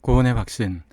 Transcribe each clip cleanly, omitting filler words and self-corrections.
구원의 확신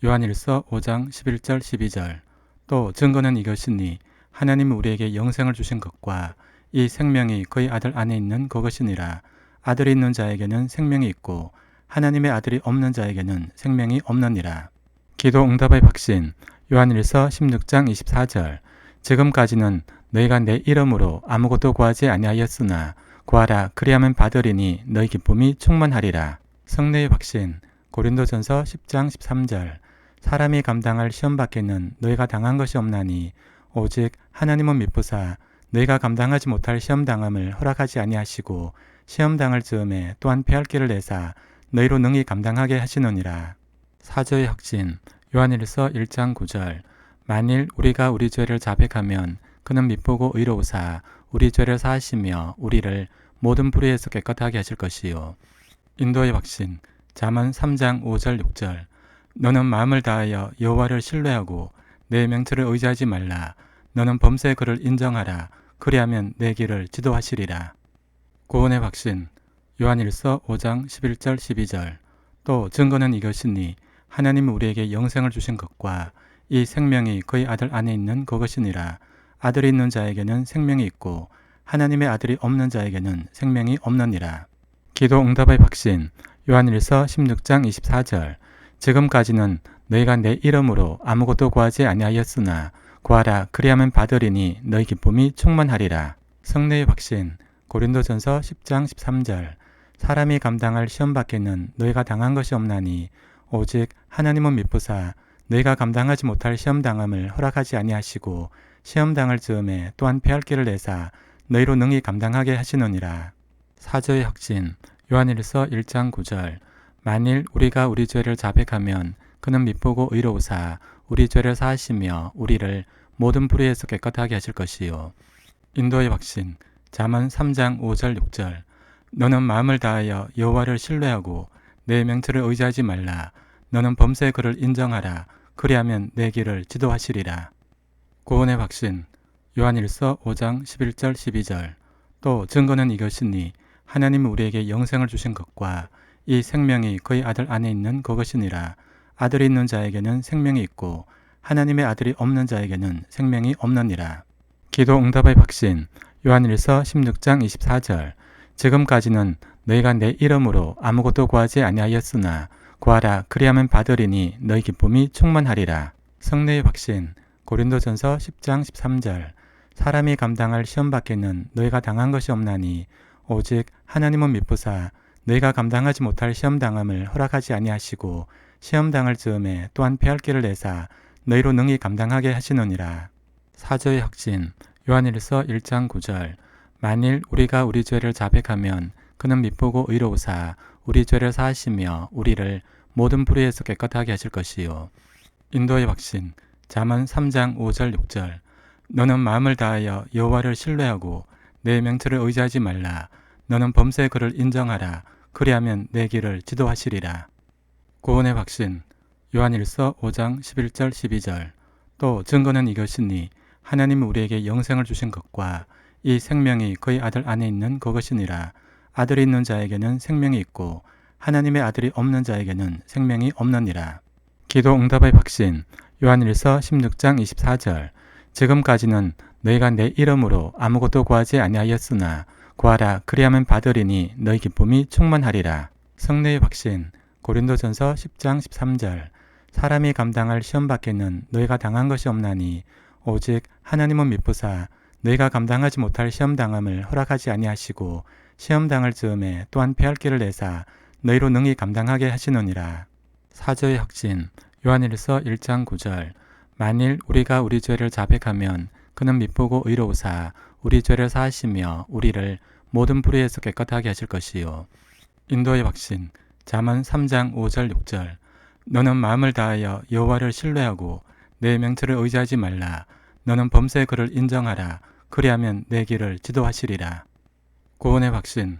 요한일서 5장 11절 12절 또 증거는 이것이니 하나님이 우리에게 영생을 주신 것과 이 생명이 그의 아들 안에 있는 그것이니라. 아들이 있는 자에게는 생명이 있고 하나님의 아들이 없는 자에게는 생명이 없느니라. 기도 응답의 확신 요한일서 16장 24절 지금까지는 너희가 내 이름으로 아무것도 구하지 아니하였으나 구하라 그리하면 받으리니 너희 기쁨이 충만하리라. 성례의 확신 고린도전서 10장 13절 사람이 감당할 시험 밖에는 너희가 당한 것이 없나니 오직 하나님은 미쁘사 너희가 감당하지 못할 시험 당함을 허락하지 아니하시고 시험 당할 즈음에 또한 패할 길을 내사 너희로 능히 감당하게 하시느니라. 사저의 확신 요한일서 1장 9절 만일 우리가 우리 죄를 자백하면 그는 미쁘고 의로우사 우리 죄를 사하시며 우리를 모든 불의에서 깨끗하게 하실 것이요. 인도의 확신 잠언 3장 5절 6절 너는 마음을 다하여 여호와를 신뢰하고 내 명철을 의지하지 말라. 너는 범죄의 그를 인정하라. 그리하면 내 길을 지도하시리라. 구원의 확신 요한일서 5장 11절 12절 또 증거는 이것이니 하나님이 우리에게 영생을 주신 것과 이 생명이 그의 아들 안에 있는 그것이니라. 아들이 있는 자에게는 생명이 있고 하나님의 아들이 없는 자에게는 생명이 없느니라. 기도 응답의 확신 요한일서 16장 24절 지금까지는 너희가 내 이름으로 아무것도 구하지 아니하였으나 구하라 그리하면 받으리니 너희 기쁨이 충만하리라. 성례의 확신 고린도전서 10장 13절 사람이 감당할 시험 밖에는 너희가 당한 것이 없나니 오직 하나님은 미쁘사 너희가 감당하지 못할 시험 당함을 허락하지 아니하시고 시험 당할 즈음에 또한 패할 길을 내사 너희로 능히 감당하게 하시느니라. 사저의 확신 요한일서 1장 9절 만일 우리가 우리 죄를 자백하면 그는 미쁘고 의로우사 우리 죄를 사하시며 우리를 모든 불의에서 깨끗하게 하실 것이요. 인도의 확신 잠언 3장 5절 6절 너는 마음을 다하여 여호와를 신뢰하고 내 명철을 의지하지 말라. 너는 범죄의 그를 인정하라. 그리하면 내 길을 지도하시리라. 구원의 확신 요한일서 5장 11절 12절 또 증거는 이것이니 하나님이 우리에게 영생을 주신 것과 이 생명이 그의 아들 안에 있는 그것이니라. 아들이 있는 자에게는 생명이 있고 하나님의 아들이 없는 자에게는 생명이 없느니라. 기도 응답의 확신 요한일서 16장 24절 지금까지는 너희가 내 이름으로 아무것도 구하지 아니하였으나 구하라 그리하면 받으리니 너희 기쁨이 충만하리라. 성례의 확신 고린도전서 10장 13절 사람이 감당할 시험 밖에는 너희가 당한 것이 없나니 오직 하나님은 미쁘사 너희가 감당하지 못할 시험 당함을 허락하지 아니하시고 시험 당할 즈음에 또한 패할 길을 내사 너희로 능히 감당하게 하시느니라. 사저의 확신 요한일서 1장 9절 만일 우리가 우리 죄를 자백하면 그는 미쁘고 의로우사 우리 죄를 사하시며 우리를 모든 불의에서 깨끗하게 하실 것이요. 인도의 확신 잠언 3장 5절 6절 너는 마음을 다하여 여호와를 신뢰하고 내 명철을 의지하지 말라. 너는 범죄의 그를 인정하라. 그리하면 내 길을 지도하시리라. 구원의 확신 요한일서 5장 11절 12절 또 증거는 이것이니 하나님이 우리에게 영생을 주신 것과 이 생명이 그의 아들 안에 있는 그것이니라. 아들이 있는 자에게는 생명이 있고 하나님의 아들이 없는 자에게는 생명이 없느니라. 기도 응답의 확신 요한일서 16장 24절 지금까지는 너희가 내 이름으로 아무것도 구하지 아니하였으나 구하라 그리하면 받으리니 너희 기쁨이 충만하리라. 성례의 확신 고린도전서 10장 13절 사람이 감당할 시험 밖에는 너희가 당한 것이 없나니 오직 하나님은 미쁘사 너희가 감당하지 못할 시험 당함을 허락하지 아니하시고 시험 당할 즈음에 또한 패할 길을 내사 너희로 능히 감당하게 하시느니라. 사저의 확신 요한일서 1장 9절 만일 우리가 우리 죄를 자백하면 그는 미쁘고 의로우사 우리 죄를 사하시며 우리를 모든 불의에서 깨끗하게 하실 것이요. 인도의 확신 잠언 3장 5절 6절 너는 마음을 다하여 여호와를 신뢰하고 내 명철을 의지하지 말라. 너는 범죄의 그를 인정하라. 그리하면 내 길을 지도하시리라. 구원의 확신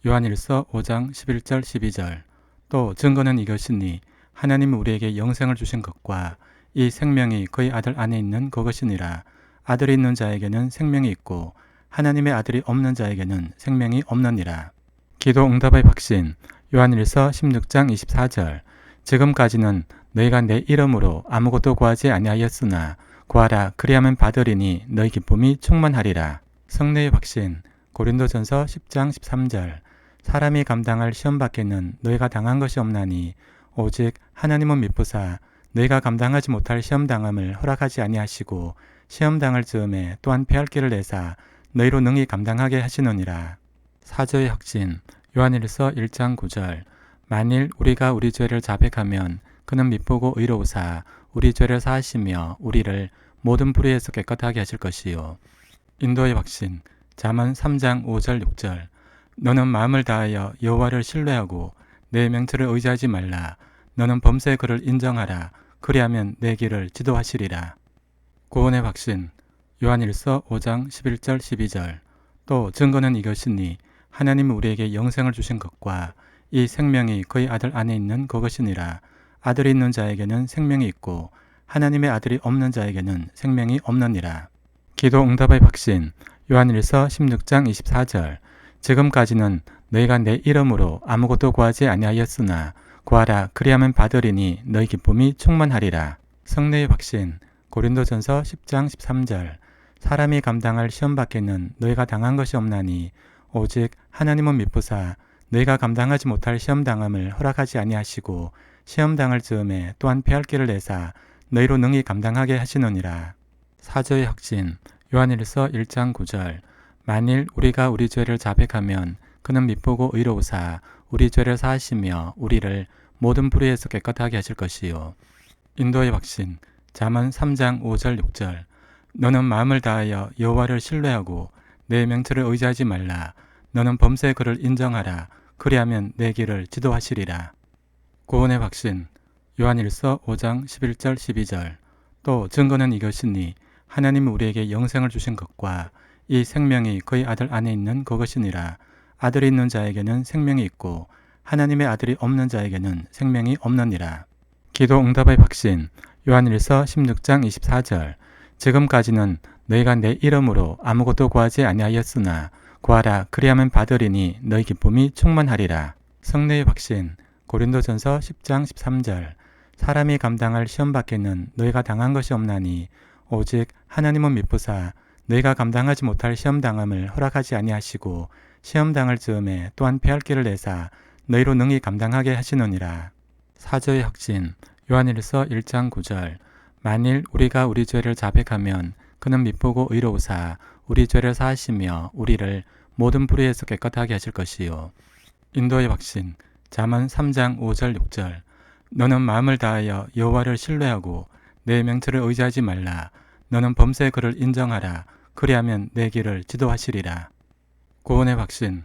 요한일서 5장 11절 12절 또 증거는 이것이니 하나님이 우리에게 영생을 주신 것과 이 생명이 그의 아들 안에 있는 그것이니라. 아들이 있는 자에게는 생명이 있고 하나님의 아들이 없는 자에게는 생명이 없느니라. 기도 응답의 확신 요한일서 16장 24절 지금까지는 너희가 내 이름으로 아무것도 구하지 아니하였으나 구하라 그리하면 받으리니 너희 기쁨이 충만하리라. 성례의 확신. 고린도전서 10장 13절. 사람이 감당할 시험 밖에는 너희가 당한 것이 없나니 오직 하나님은 미쁘사 너희가 감당하지 못할 시험 당함을 허락하지 아니하시고 시험 당할 즈음에 또한 패할 길을 내사 너희로 능히 감당하게 하시느니라. 사조의 확신. 요한일서 1장 9절. 만일 우리가 우리 죄를 자백하면 그는 미쁘고 의로우사 우리 죄를 사하시며 우리를 모든 불의에서 깨끗하게 하실 것이요. 인도의 확신. 잠언 3장 5절 6절. 너는 마음을 다하여 여호와를 신뢰하고 내 명철을 의지하지 말라. 너는 범죄의 그를 인정하라. 그리하면 내 길을 지도하시리라. 구원의 확신. 요한일서 5장 11절 12절. 또 증거는 이것이니 하나님이 우리에게 영생을 주신 것과 이 생명이 그의 아들 안에 있는 그것이니라. 아들이 있는 자에게는 생명이 있고 하나님의 아들이 없는 자에게는 생명이 없느니라. 기도 응답의 확신. 요한일서 16장 24절. 지금까지는 너희가 내 이름으로 아무것도 구하지 아니하였으나 구하라 그리하면 받으리니 너희 기쁨이 충만하리라. 성례의 확신. 고린도전서 10장 13절. 사람이 감당할 시험 밖에는 너희가 당한 것이 없나니 오직 하나님은 미쁘사 너희가 감당하지 못할 시험 당함을 허락하지 아니하시고 시험 당할 즈음에 또한 패할 길을 내사 너희로 능히 감당하게 하시느니라. 사조의 확신. 요한일서 1장 9절. 만일 우리가 우리 죄를 자백하면 그는 미쁘고 의로우사 우리 죄를 사하시며 우리를 모든 불의에서 깨끗하게 하실 것이요. 인도의 확신. 잠언 3장 5절 6절. 너는 마음을 다하여 여호와를 신뢰하고 내 명철을 의지하지 말라. 너는 범죄의 그를 인정하라. 그리하면 내 길을 지도하시리라. 구원의 확신. 요한일서 5장 11절 12절. 또 증거는 이것이니 하나님이 우리에게 영생을 주신 것과 이 생명이 그의 아들 안에 있는 그것이니라. 아들이 있는 자에게는 생명이 있고 하나님의 아들이 없는 자에게는 생명이 없느니라. 기도 응답의 확신. 요한일서 16장 24절. 지금까지는 너희가 내 이름으로 아무것도 구하지 아니하였으나 구하라 그리하면 받으리니 너희 기쁨이 충만하리라. 성례의 확신. 고린도전서 10장 13절. 사람이 감당할 시험 밖에는 너희가 당한 것이 없나니 오직 하나님은 미쁘사 너희가 감당하지 못할 시험 당함을 허락하지 아니하시고 시험 당할 즈음에 또한 패할 길을 내사 너희로 능히 감당하게 하시느니라. 사조의 확신. 요한일서 1장 9절. 만일 우리가 우리 죄를 자백하면 그는 미쁘고 의로우사 우리 죄를 사하시며 우리를 모든 불의에서 깨끗하게 하실 것이요. 인도의 확신. 잠언 3장 5절 6절. 너는 마음을 다하여 여호와를 신뢰하고 내 명철을 의지하지 말라. 너는 범죄의 그를 인정하라. 그리하면 내 길을 지도하시리라. 구원의 확신.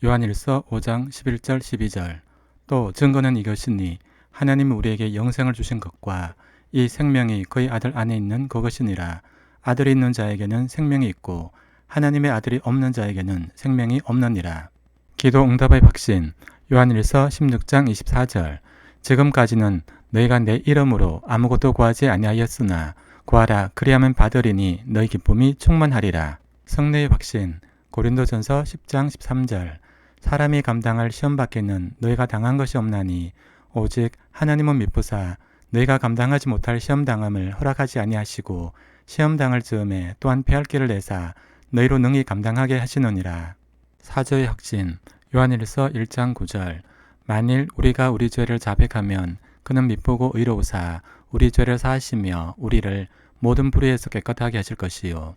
요한일서 5장 11절 12절. 또 증거는 이것이니 하나님이 우리에게 영생을 주신 것과 이 생명이 그의 아들 안에 있는 그것이니라. 아들이 있는 자에게는 생명이 있고 하나님의 아들이 없는 자에게는 생명이 없느니라. 기도 응답의 확신. 요한일서 16장 24절. 지금까지는 너희가 내 이름으로 아무것도 구하지 아니하였으나 구하라 그리하면 받으리니 너희 기쁨이 충만하리라. 성례의 확신. 고린도전서 10장 13절. 사람이 감당할 시험 밖에는 너희가 당한 것이 없나니 오직 하나님은 미쁘사 너희가 감당하지 못할 시험 당함을 허락하지 아니하시고 시험 당할 즈음에 또한 패할 길을 내사 너희로 능히 감당하게 하시느니라. 사조의 확신. 요한일서 1장 9절. 만일 우리가 우리 죄를 자백하면 그는 미쁘고 의로우사 우리 죄를 사하시며 우리를 모든 불의에서 깨끗하게 하실 것이요.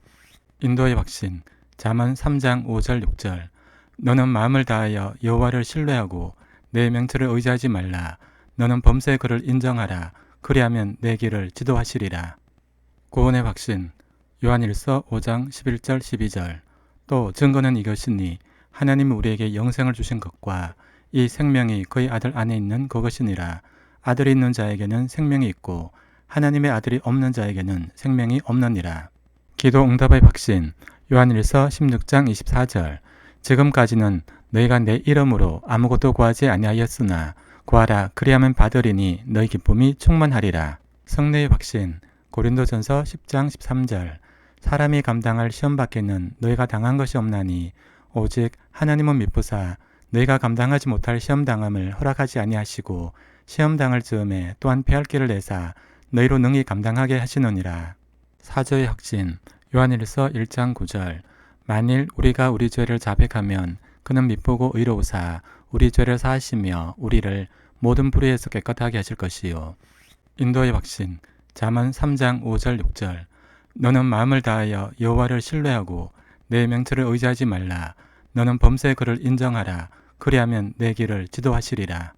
인도의 확신. 잠언 3장 5절 6절. 너는 마음을 다하여 여호와를 신뢰하고 내 명철을 의지하지 말라. 너는 범죄의 그를 인정하라. 그리하면 내 길을 지도하시리라. 구원의 확신. 요한일서 5장 11절 12절. 또 증거는 이것이니 하나님이 우리에게 영생을 주신 것과 이 생명이 그의 아들 안에 있는 그것이니라. 아들이 있는 자에게는 생명이 있고 하나님의 아들이 없는 자에게는 생명이 없느니라. 기도 응답의 확신. 요한일서 16장 24절. 지금까지는 너희가 내 이름으로 아무것도 구하지 아니하였으나 구하라 그리하면 받으리니 너희 기쁨이 충만하리라. 성례의 확신. 고린도전서 10장 13절. 사람이 감당할 시험 밖에는 너희가 당한 것이 없나니 오직 하나님은 미쁘사 너희가 감당하지 못할 시험 당함을 허락하지 아니하시고 시험 당할 즈음에 또한 피할 길을 내사 너희로 능히 감당하게 하시느니라. 사저의 확신. 요한일서 1장 9절. 만일 우리가 우리 죄를 자백하면 그는 미쁘고 의로우사 우리 죄를 사하시며 우리를 모든 불의에서 깨끗하게 하실 것이요. 인도의 확신. 잠언 3장 5절 6절. 너는 마음을 다하여 여호와를 신뢰하고 내 명철을 의지하지 말라. 너는 범죄의 그를 인정하라. 그리하면 내 길을 지도하시리라.